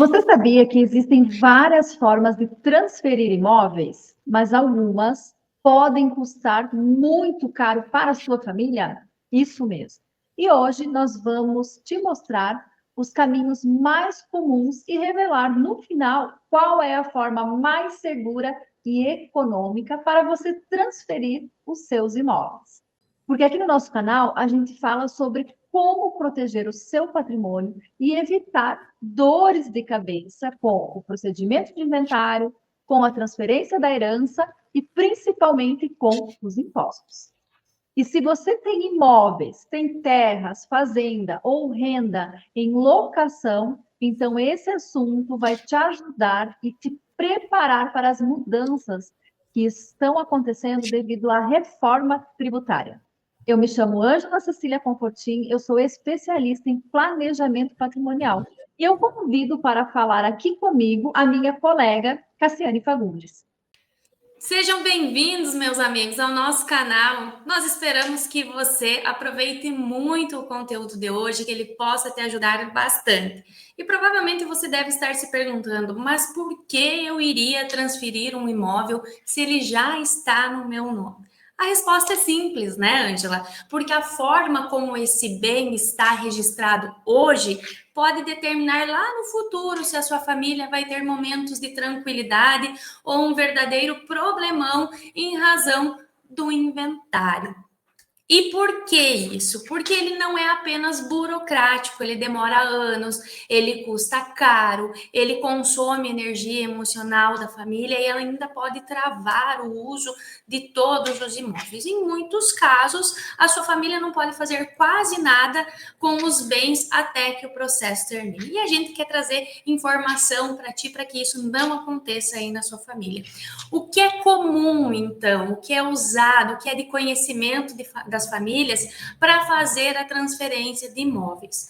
Você sabia que existem várias formas de transferir imóveis, mas algumas podem custar muito caro para a sua família? Isso mesmo. E hoje nós vamos te mostrar os caminhos mais comuns e revelar no final qual é a forma mais segura e econômica para você transferir os seus imóveis. Porque aqui no nosso canal a gente fala sobre como proteger o seu patrimônio e evitar dores de cabeça com o procedimento de inventário, com a transferência da herança e principalmente com os impostos. E se você tem imóveis, tem terras, fazenda ou renda em locação, então esse assunto vai te ajudar e te preparar para as mudanças que estão acontecendo devido à reforma tributária. Eu me chamo Ângela Cecília Confortin, eu sou especialista em planejamento patrimonial. E eu convido para falar aqui comigo a minha colega Cassiane Fagundes. Sejam bem-vindos, meus amigos, ao nosso canal. Nós esperamos que você aproveite muito o conteúdo de hoje, que ele possa te ajudar bastante. E provavelmente você deve estar se perguntando, mas por que eu iria transferir um imóvel se ele já está no meu nome? A resposta é simples, né, Ângela? Porque a forma como esse bem está registrado hoje pode determinar lá no futuro se a sua família vai ter momentos de tranquilidade ou um verdadeiro problemão em razão do inventário. E por que isso? Porque ele não é apenas burocrático, ele demora anos, ele custa caro, ele consome energia emocional da família e ela ainda pode travar o uso de todos os imóveis. Em muitos casos, a sua família não pode fazer quase nada com os bens até que o processo termine. E a gente quer trazer informação para ti para que isso não aconteça aí na sua família. O que é comum, então, o que é usado, o que é de conhecimento das famílias para fazer a transferência de imóveis?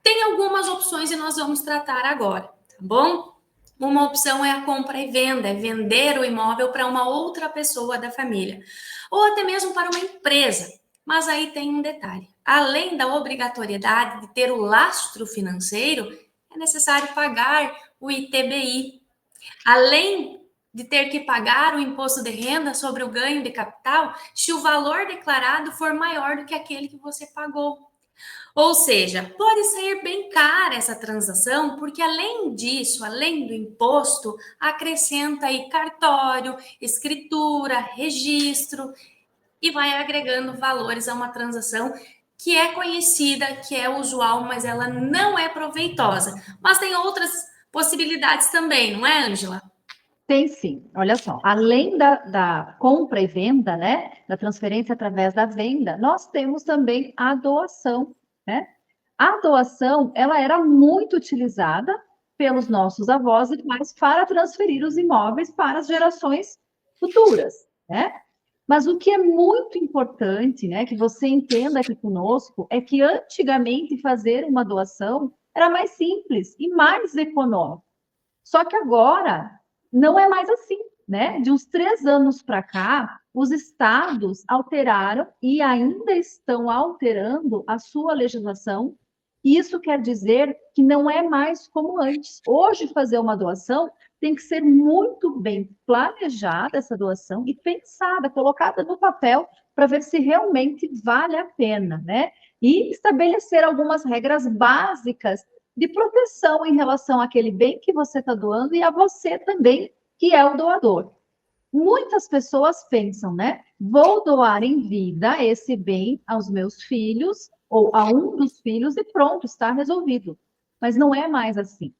Tem algumas opções e nós vamos tratar agora, tá bom? Uma opção é a compra e venda, é vender o imóvel para uma outra pessoa da família, ou até mesmo para uma empresa. Mas aí tem um detalhe: além da obrigatoriedade de ter o lastro financeiro, é necessário pagar o ITBI. Além de ter que pagar o imposto de renda sobre o ganho de capital, se o valor declarado for maior do que aquele que você pagou. Ou seja, pode sair bem cara essa transação, porque além disso, além do imposto, acrescenta aí cartório, escritura, registro e vai agregando valores a uma transação que é conhecida, que é usual, mas ela não é proveitosa. Mas tem outras possibilidades também, não é, Ângela? Tem sim, olha só, além da compra e venda, né, da transferência através da venda, nós temos também a doação, né? A doação, ela era muito utilizada pelos nossos avós e pais para transferir os imóveis para as gerações futuras, né? Mas o que é muito importante, né, que você entenda aqui conosco, é que antigamente fazer uma doação era mais simples e mais econômico. Só que agora não é mais assim, né? De uns 3 anos para cá, os estados alteraram e ainda estão alterando a sua legislação. E isso quer dizer que não é mais como antes. Hoje, fazer uma doação tem que ser muito bem planejada, essa doação, e pensada, colocada no papel, para ver se realmente vale a pena, né? E estabelecer algumas regras básicas de proteção em relação àquele bem que você está doando e a você também, que é o doador. Muitas pessoas pensam, né? Vou doar em vida esse bem aos meus filhos ou a um dos filhos e pronto, está resolvido. Mas não é mais assim.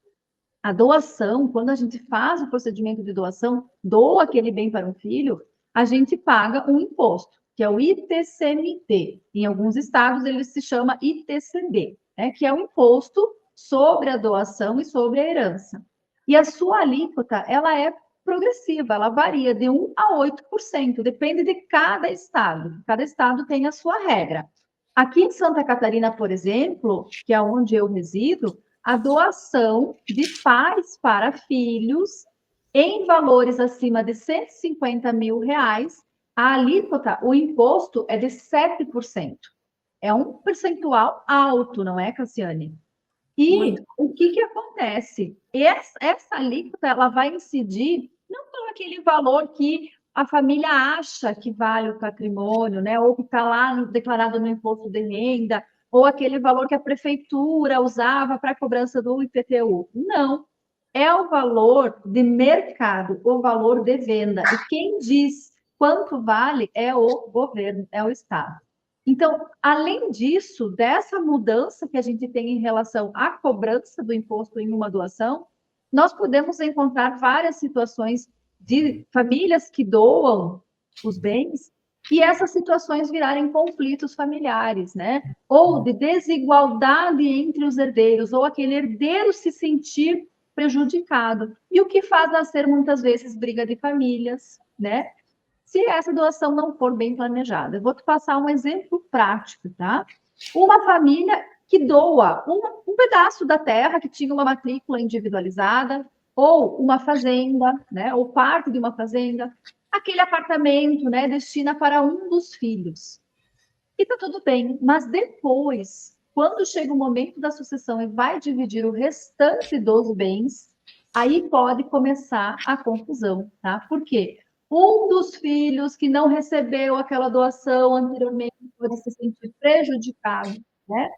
A doação, quando a gente faz o procedimento de doação, doa aquele bem para um filho, a gente paga um imposto, que é o ITCMD. Em alguns estados ele se chama ITCD, né? Que é o imposto sobre a doação e sobre a herança. E a sua alíquota, ela é progressiva, ela varia de 1 a 8%, depende de cada estado. Cada estado tem a sua regra. Aqui em Santa Catarina, por exemplo, que é onde eu resido, a doação de pais para filhos em valores acima de 150 mil reais, a alíquota, o imposto é de 7%. É um percentual alto, não é, Cassiane? E o que acontece? Essa alíquota ela vai incidir não por aquele valor que a família acha que vale o patrimônio, né? Ou que está lá declarado no imposto de renda, ou aquele valor que a prefeitura usava para a cobrança do IPTU. Não. É o valor de mercado, o valor de venda. E quem diz quanto vale é o governo, é o Estado. Então, além disso, dessa mudança que a gente tem em relação à cobrança do imposto em uma doação, nós podemos encontrar várias situações de famílias que doam os bens e essas situações virarem conflitos familiares, né? Ou de desigualdade entre os herdeiros, ou aquele herdeiro se sentir prejudicado. E o que faz nascer muitas vezes briga de famílias, né? Se essa doação não for bem planejada. Eu vou te passar um exemplo prático, tá? Uma família que doa um pedaço da terra que tinha uma matrícula individualizada, ou uma fazenda, né? Ou parte de uma fazenda, aquele apartamento, né? Destina para um dos filhos. E tá tudo bem, mas depois, quando chega o momento da sucessão e vai dividir o restante dos bens, aí pode começar a confusão, tá? Por quê? Um dos filhos que não recebeu aquela doação anteriormente pode se sentir prejudicado, né?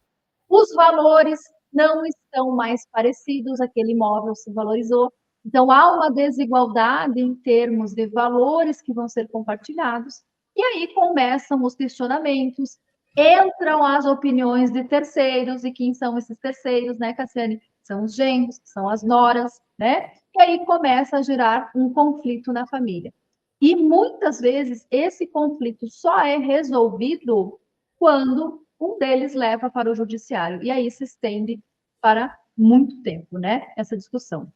Os valores não estão mais parecidos, aquele imóvel se valorizou. Então, há uma desigualdade em termos de valores que vão ser compartilhados, e aí começam os questionamentos, entram as opiniões de terceiros, e quem são esses terceiros, né, Cassiane? São os genros, são as noras, né? E aí começa a gerar um conflito na família. E muitas vezes esse conflito só é resolvido quando um deles leva para o judiciário. E aí se estende para muito tempo, né? Essa discussão.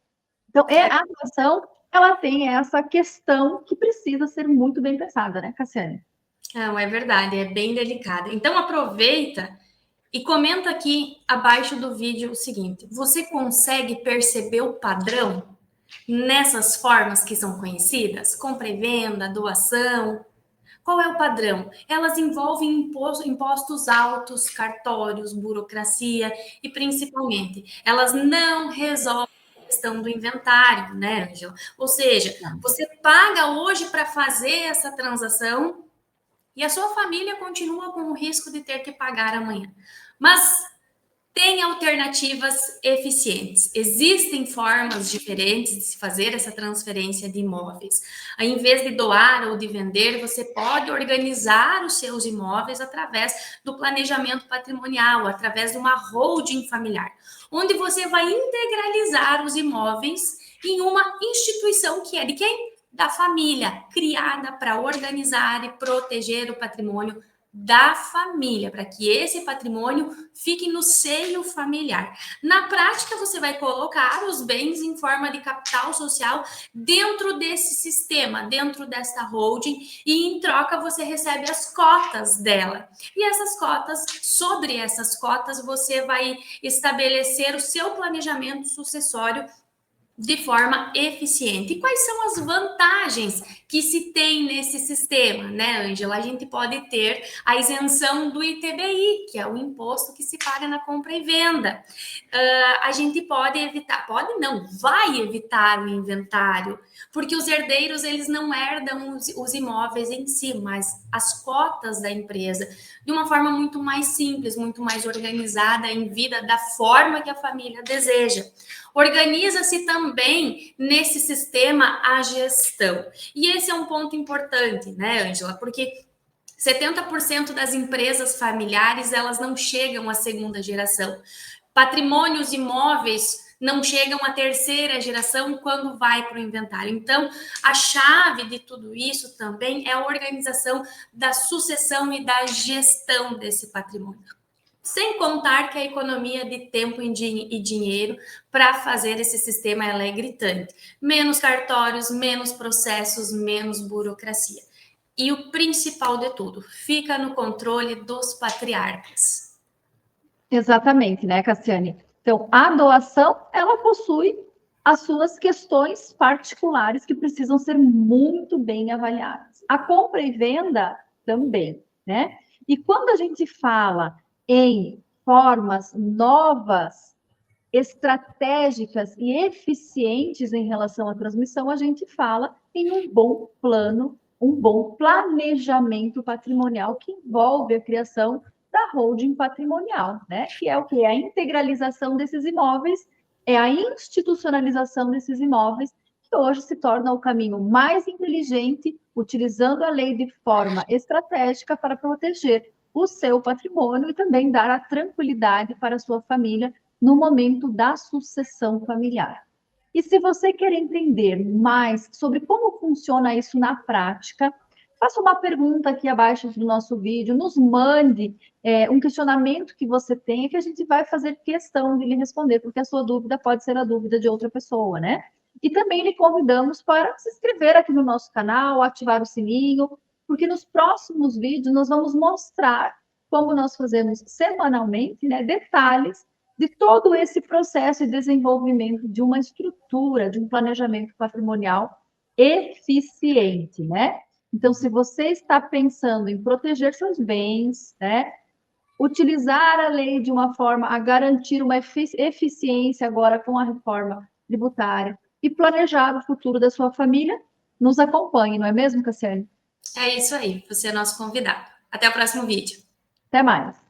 Então, a doação, ela tem essa questão que precisa ser muito bem pensada, né, Cassiane? Não, é verdade, é bem delicada. Então, aproveita e comenta aqui abaixo do vídeo o seguinte: você consegue perceber o padrão nessas formas que são conhecidas? Compra e venda, doação. Qual é o padrão? Elas envolvem impostos altos, cartórios, burocracia e, principalmente, elas não resolvem a questão do inventário, né, Angela? Ou seja, você paga hoje para fazer essa transação e a sua família continua com o risco de ter que pagar amanhã. Mas tem alternativas eficientes. Existem formas diferentes de se fazer essa transferência de imóveis. Em vez de doar ou de vender, você pode organizar os seus imóveis através do planejamento patrimonial, através de uma holding familiar, onde você vai integralizar os imóveis em uma instituição que é de quem? Da família, criada para organizar e proteger o patrimônio da família, para que esse patrimônio fique no seio familiar. Na prática, você vai colocar os bens em forma de capital social dentro desse sistema, dentro desta holding, e em troca você recebe as cotas dela. E essas cotas, sobre essas cotas, você vai estabelecer o seu planejamento sucessório de forma eficiente. E quais são as vantagens que se tem nesse sistema, né, Ângela? A gente pode ter a isenção do ITBI, que é o imposto que se paga na compra e venda. A gente pode evitar, pode não, vai evitar o inventário, porque os herdeiros, eles não herdam os imóveis em si, mas as cotas da empresa, de uma forma muito mais simples, muito mais organizada, em vida da forma que a família deseja. Organiza-se também nesse sistema a gestão. E esse é um ponto importante, né, Ângela? Porque 70% das empresas familiares, elas não chegam à segunda geração. Patrimônios imóveis não chegam à terceira geração quando vai para o inventário. Então, a chave de tudo isso também é a organização da sucessão e da gestão desse patrimônio. Sem contar que a economia de tempo e dinheiro para fazer esse sistema ela é gritante. Menos cartórios, menos processos, menos burocracia. E o principal de tudo, fica no controle dos patriarcas. Exatamente, né, Cassiane? Então, a doação, ela possui as suas questões particulares que precisam ser muito bem avaliadas. A compra e venda também, né? E quando a gente fala em formas novas estratégicas e eficientes em relação à transmissão, a gente fala em um bom plano, um bom planejamento patrimonial que envolve a criação da holding patrimonial, né? Que é o que? A integralização desses imóveis, é a institucionalização desses imóveis, que hoje se torna o caminho mais inteligente, utilizando a lei de forma estratégica para proteger o seu patrimônio e também dar a tranquilidade para a sua família no momento da sucessão familiar. E se você quer entender mais sobre como funciona isso na prática, faça uma pergunta aqui abaixo do nosso vídeo, nos mande um questionamento que você tenha, que a gente vai fazer questão de lhe responder, porque a sua dúvida pode ser a dúvida de outra pessoa, né? E também lhe convidamos para se inscrever aqui no nosso canal, ativar o sininho, porque nos próximos vídeos nós vamos mostrar como nós fazemos semanalmente, né, detalhes de todo esse processo de desenvolvimento de uma estrutura, de um planejamento patrimonial eficiente, né? Então, se você está pensando em proteger seus bens, né, utilizar a lei de uma forma a garantir uma eficiência agora com a reforma tributária e planejar o futuro da sua família, nos acompanhe, não é mesmo, Cassiane? É isso aí, você é nosso convidado. Até o próximo vídeo. Até mais.